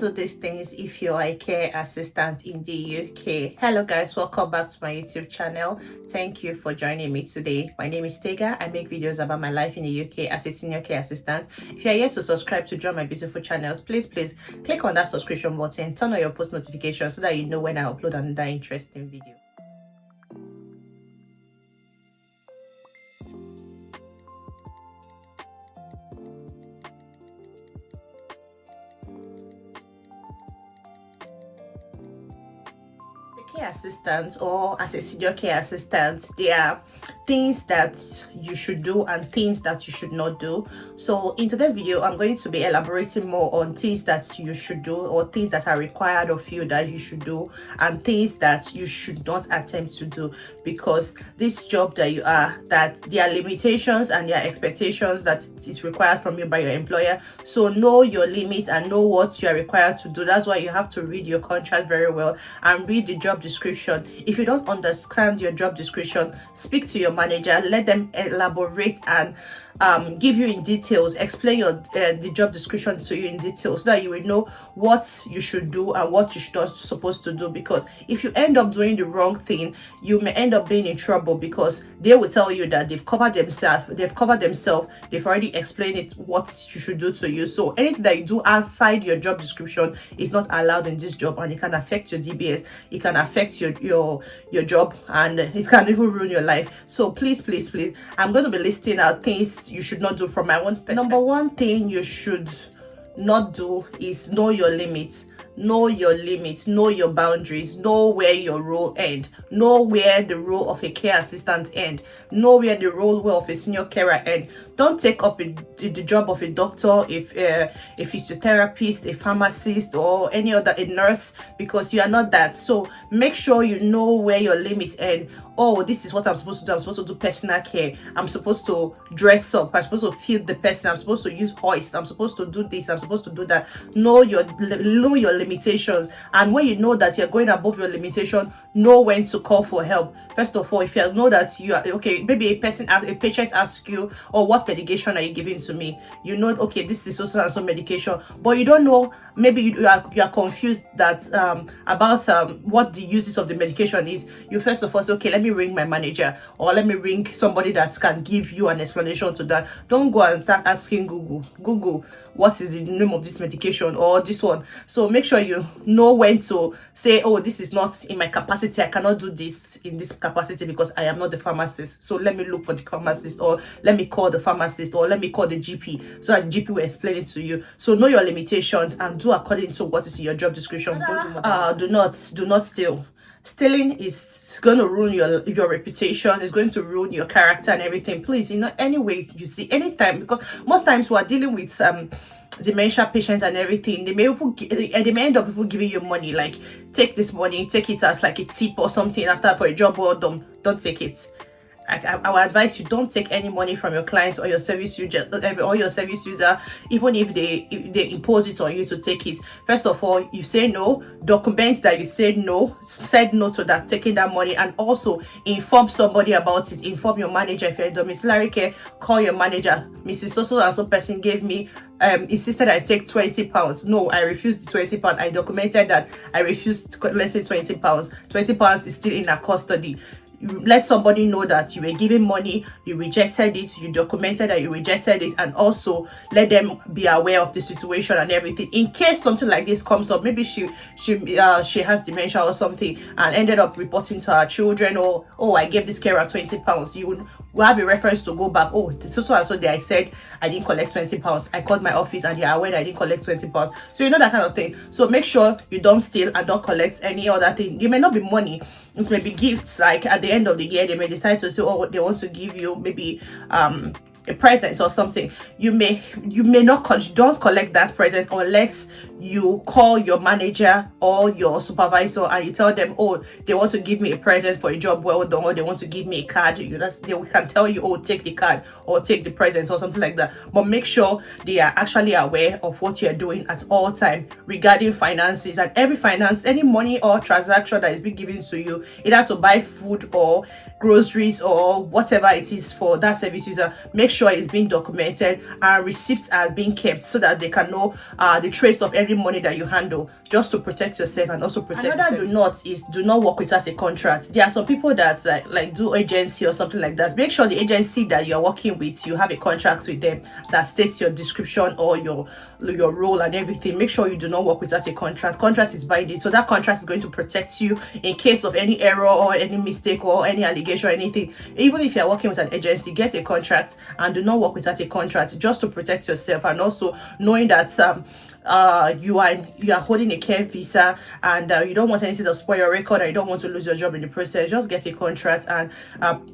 do these things if you're a care assistant in the UK. Hello guys, welcome back to my YouTube channel. Thank you for joining me today. My name is Tega. I make videos about my life in the UK as a senior care assistant. If you're yet to subscribe to join my beautiful channels, please click on that subscription button, turn on your post notifications so that you know when I upload another interesting video. Care assistant or as a senior care assistant, there are things that you should do and things that you should not do. So in today's video, I'm going to be elaborating more on things that you should do or things that are required of you that you should do and things that you should not attempt to do, because this job that you are, that there are limitations and there are expectations that is required from you by your employer. So know your limits and know what you are required to do. That's why you have to read your contract very well and read the job description. If you don't understand your job description, speak to your manager, let them elaborate and give you in details, explain the job description to you in details so that you will know what you should do and what you should not supposed to do. Because if you end up doing the wrong thing, you may end up being in trouble, because they will tell you that they've covered themselves, they've already explained it what you should do to you. So anything that you do outside your job description is not allowed in this job, and it can affect your DBS, it can affect your job, and it can even ruin your life. So please, I'm going to be listing out things you should not do from my own perspective. Number one thing you should not do is know your limits. Know your limits, know your boundaries, know where your role ends, know where the role of a care assistant ends, know where the role of a senior carer ends. Don't take up the job of a doctor, a physiotherapist, a pharmacist, or any other, a nurse, because you are not that. So make sure you know where your limits end. Oh, this is what I'm supposed to do. I'm supposed to do personal care. I'm supposed to dress up. I'm supposed to feed the person. I'm supposed to use hoist. I'm supposed to do this. I'm supposed to do that. Know your limitations. And when you know that you're going above your limitation, know when to call for help. First of all, if you know that you are okay, maybe a patient asks you, "Oh, what medication are you giving to me?" You know, okay, this is also and so medication, but you don't know. Maybe you are confused that about what the uses of the medication is. You first of all say, okay, let me ring my manager, or let me ring somebody that can give you an explanation to that. Don't go and start asking Google what is the name of this medication or this one. So make sure you know when to say, oh, this is not in my capacity, I cannot do this in this capacity because I am not the pharmacist. So let me look for the pharmacist, or let me call the pharmacist, or let me call the GP, so that the GP will explain it to you. So know your limitations and do according to what is in your job description. Do not steal. Stealing is going to ruin your reputation. It's going to ruin your character and everything. Please, any way you see, anytime, because most times we are dealing with dementia patients and everything. They may end up even giving you money, like, take this money, take it as like a tip or something after for a job well done. Don't take it. I would advise you, don't take any money from your clients or your service user, even if they impose it on you to take it. First of all, you say no, document that you said no to that, taking that money, and also inform somebody about it. Inform your manager. If you're in domiciliary care, call your manager. Mrs. So and so person gave me insisted I take £20. No, I refused the £20. I documented that I refused, let's say £20. £20 is still in our custody. You let somebody know that you were giving money, you rejected it, you documented that you rejected it, and also let them be aware of the situation and everything. In case something like this comes up, maybe she has dementia or something and ended up reporting to her children, or, oh, I gave this carer £20. You will have a reference to go back. Oh, so and so day I said I didn't collect £20. I called my office and they are aware that I didn't collect £20. So you know that kind of thing. So make sure you don't steal and don't collect any other thing. It may not be money. It may be gifts. Like at the end of the year, they may decide to say, oh, they want to give you maybe a present or something. You may not don't collect that present unless you call your manager or your supervisor and you tell them, oh, they want to give me a present for a job well done, or they want to give me a card. They can tell you, oh, take the card or take the present or something like that. But make sure they are actually aware of what you're doing at all time regarding finances, and any money or transaction that is being given to you, either to buy food or groceries or whatever it is for that service user. Make sure it's being documented and receipts are being kept so that they can know the trace of every money that you handle, just to protect yourself and also protect another do not is do not work without a contract. There are some people that like do agency or something like that. Make sure the agency that you're working with, you have a contract with them that states your description or your role and everything. Make sure you do not work without a contract. Contract is binding, so that contract is going to protect you in case of any error or any mistake or any allegation or anything. Even if you're working with an agency, get a contract and do not work without a contract, just to protect yourself, and also knowing that you are holding a care visa and you don't want anything to spoil your record, or you don't want to lose your job in the process. Just get a contract. And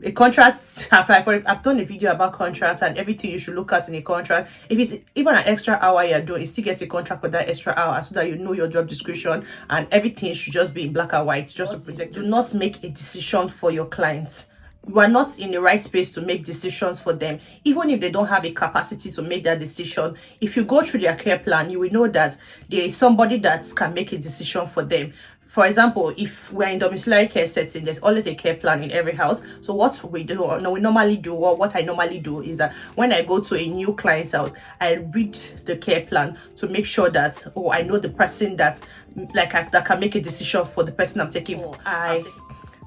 a contract, I've done a video about contracts and everything you should look at in a contract. If it's even an extra hour you're doing, still get a contract for that extra hour so that you know your job description, and everything should just be in black and white, just to protect. Do not make a decision for your clients. You are not in the right space to make decisions for them, even if they don't have a capacity to make that decision. If you go through their care plan, you will know that there is somebody that can make a decision for them. For example, if we're in domiciliary care setting, there's always a care plan in every house. So what we do, or we normally do, or what I normally do, is that when I go to a new client's house, I read the care plan to make sure that, oh, I know the person that that can make a decision for the person I'm taking for.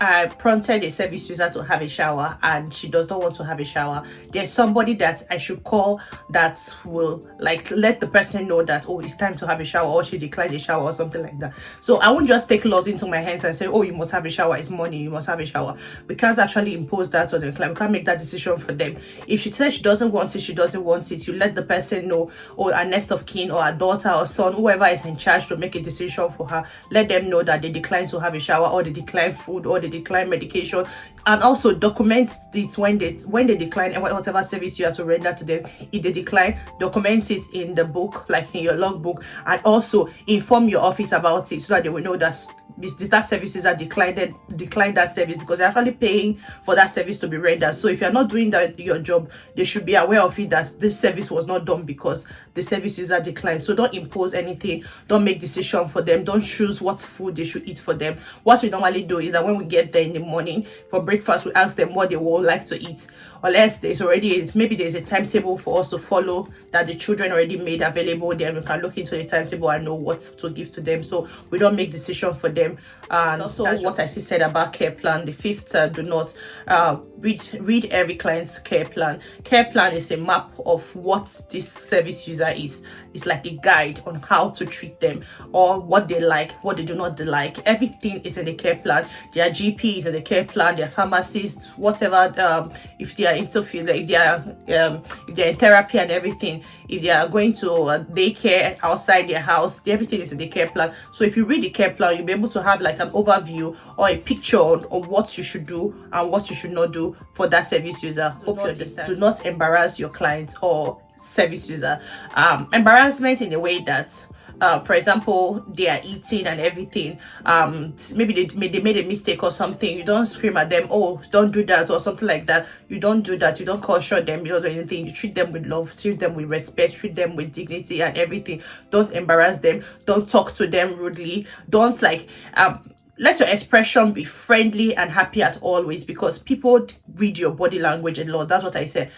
I prompted a service user to have a shower and she does not want to have a shower. There's somebody that I should call that will let the person know that, oh, it's time to have a shower, or she declined a shower or something like that. So I won't just take laws into my hands and say, oh, you must have a shower, it's morning, you must have a shower. We can't actually impose that on the client. We can't make that decision for them. If she says she doesn't want it, she doesn't want it. You let the person know, or a next of kin or a daughter or son, whoever is in charge to make a decision for her, let them know that they decline to have a shower, or they decline food, or they decline medication, and also document it when they decline, and whatever service you have to render to them. If they decline, document it in the book, like in your logbook, and also inform your office about it so that they will know that that services that declined that service, because they're actually paying for that service to be rendered. So if you're not doing your job, they should be aware of it, that this service was not done because the services are declined. So don't impose anything, don't make decision for them, don't choose what food they should eat for them. What we normally do is that when we get there in the morning for breakfast, we ask them what they would like to eat, unless there's a timetable for us to follow that the children already made available. Then we can look into the timetable and know what to give to them. So we don't make decision for them. And also what I said about care plan. The fifth, do not read every client's care plan. Care plan is a map of what this service user is. It's like a guide on how to treat them, or what they like, what they do not like. Everything is in the care plan. Their GP is in the care plan, their pharmacist, whatever, if they are into field, if they're in therapy and everything, if they are going to daycare outside their house, everything is in the care plan. So if you read the care plan, you'll be able to have like an overview or a picture on what you should do and what you should not do for that service user. Do not embarrass your client or service user. Embarrassment in a way that, for example, they are eating and everything, maybe they made a mistake or something. You don't scream at them, oh, don't do that, or something like that. You don't do that. You don't caution them, you don't do anything. You treat them with love, treat them with respect, treat them with dignity and everything. Don't embarrass them, don't talk to them rudely, don't let your expression be friendly and happy at always, because people read your body language a lot. That's what I say.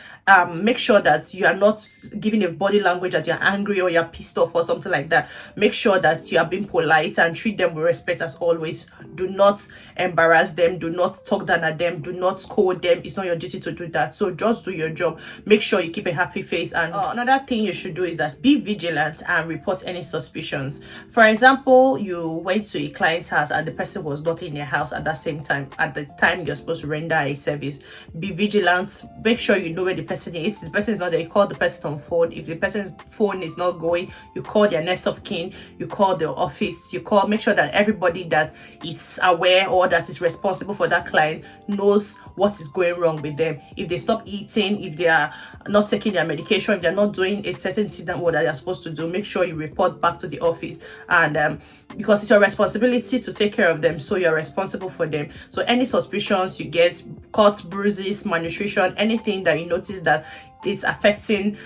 Make sure that you are not giving a body language that you're angry or you're pissed off or something like that. Make sure that you are being polite and treat them with respect as always. Do not embarrass them. Do not talk down at them. Do not scold them. It's not your duty to do that. So just do your job. Make sure you keep a happy face. And another thing you should do is that be vigilant and report any suspicions. For example, you went to a client's house and the person was not in your house at that same time, at the time you're supposed to render a service. Be vigilant. Make sure you know where the person is. If the person is not there, you call the person on phone. If the person's phone is not going, you call their next of kin, you call the office, make sure that everybody that is aware or that is responsible for that client knows what is going wrong with them. If they stop eating, if they are not taking their medication, if they're not doing a certain thing that they are supposed to do, make sure you report back to the office. And because it's your responsibility to take care of them, so you're responsible for them. So any suspicions you get, cuts, bruises, malnutrition, anything that you notice that it's affecting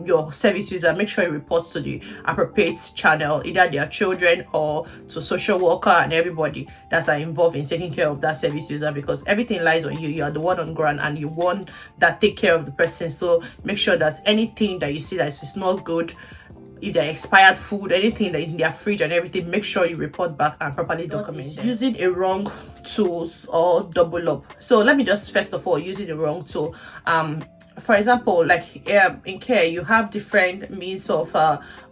your service user, make sure you report to the appropriate channel, either their children or to social worker and everybody that's involved in taking care of that service user, because everything lies on you. You are the one on ground and you want that take care of the person. So make sure that anything that you see that is not good, if they're expired food, anything that is in their fridge and everything, make sure you report back and properly document. Using a wrong tools or double up. So let me just first of all, using the wrong tool. For example, like in care, you have different means of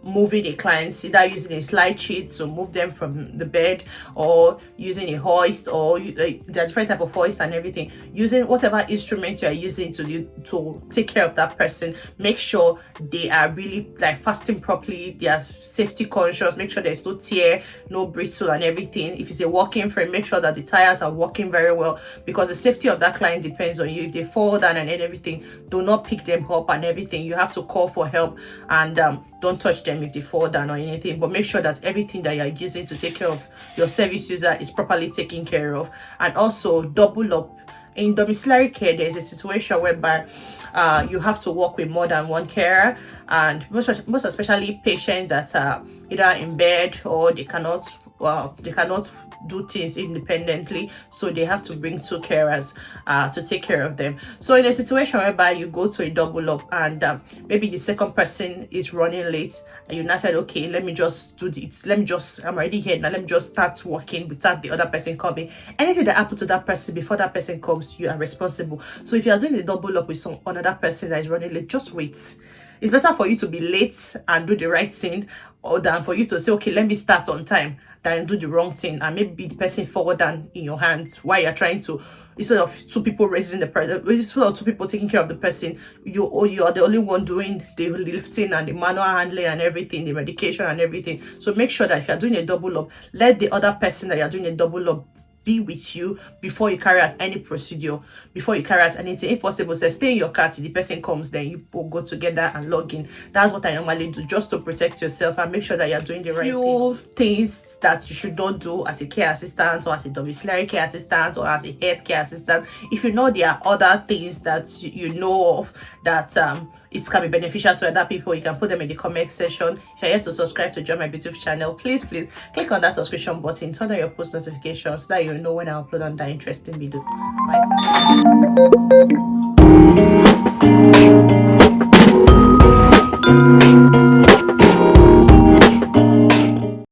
moving a client, either using a slide sheet to move them from the bed, or using a hoist, or like there are different type of hoist and everything. Using whatever instrument you are using to take care of that person, make sure they are really like fasting properly, they are safety conscious, make sure there's no tear, no brittle and everything. If it's a walking frame, make sure that the tires are working very well, because the safety of that client depends on you. If they fall down and everything, do not pick them up and everything. You have to call for help, and don't touch them if they fall down or anything, but make sure that everything that you're using to take care of your service user is properly taken care of. And also double up. In domiciliary care, there's a situation whereby you have to work with more than one carer, and most especially patients that are either in bed or they cannot do things independently, so they have to bring two carers to take care of them. So in a situation whereby you go to a double up and maybe the second person is running late, and you now said, okay, let me just do this, I'm already here now, let me just start working without the other person coming. Anything that happened to that person before that person comes, you are responsible. So if you are doing a double up with another person that is running late, just wait. It's better for you to be late and do the right thing, or than for you to say, okay, let me start on time, than do the wrong thing and maybe the person fall down in your hands while you're trying to, instead of two people raising the person, instead of two people taking care of the person, you are the only one doing the lifting and the manual handling and everything, the medication and everything. So make sure that if you're doing a double up, let the other person that you're doing a double up be with you before you carry out any procedure, before you carry out anything. If possible, say stay in your car till the person comes, then you both go together and log in. That's what I normally do, just to protect yourself and make sure that you're doing the right things that you should not do as a care assistant, or as a domiciliary care assistant, or as a health care assistant. If you know there are other things that you know of that it can be beneficial to other people, you can put them in the comment section. If you're here to subscribe to join my beautiful channel, please click on that subscription button, turn on your post notifications so that you know when I upload on that interesting video. Bye.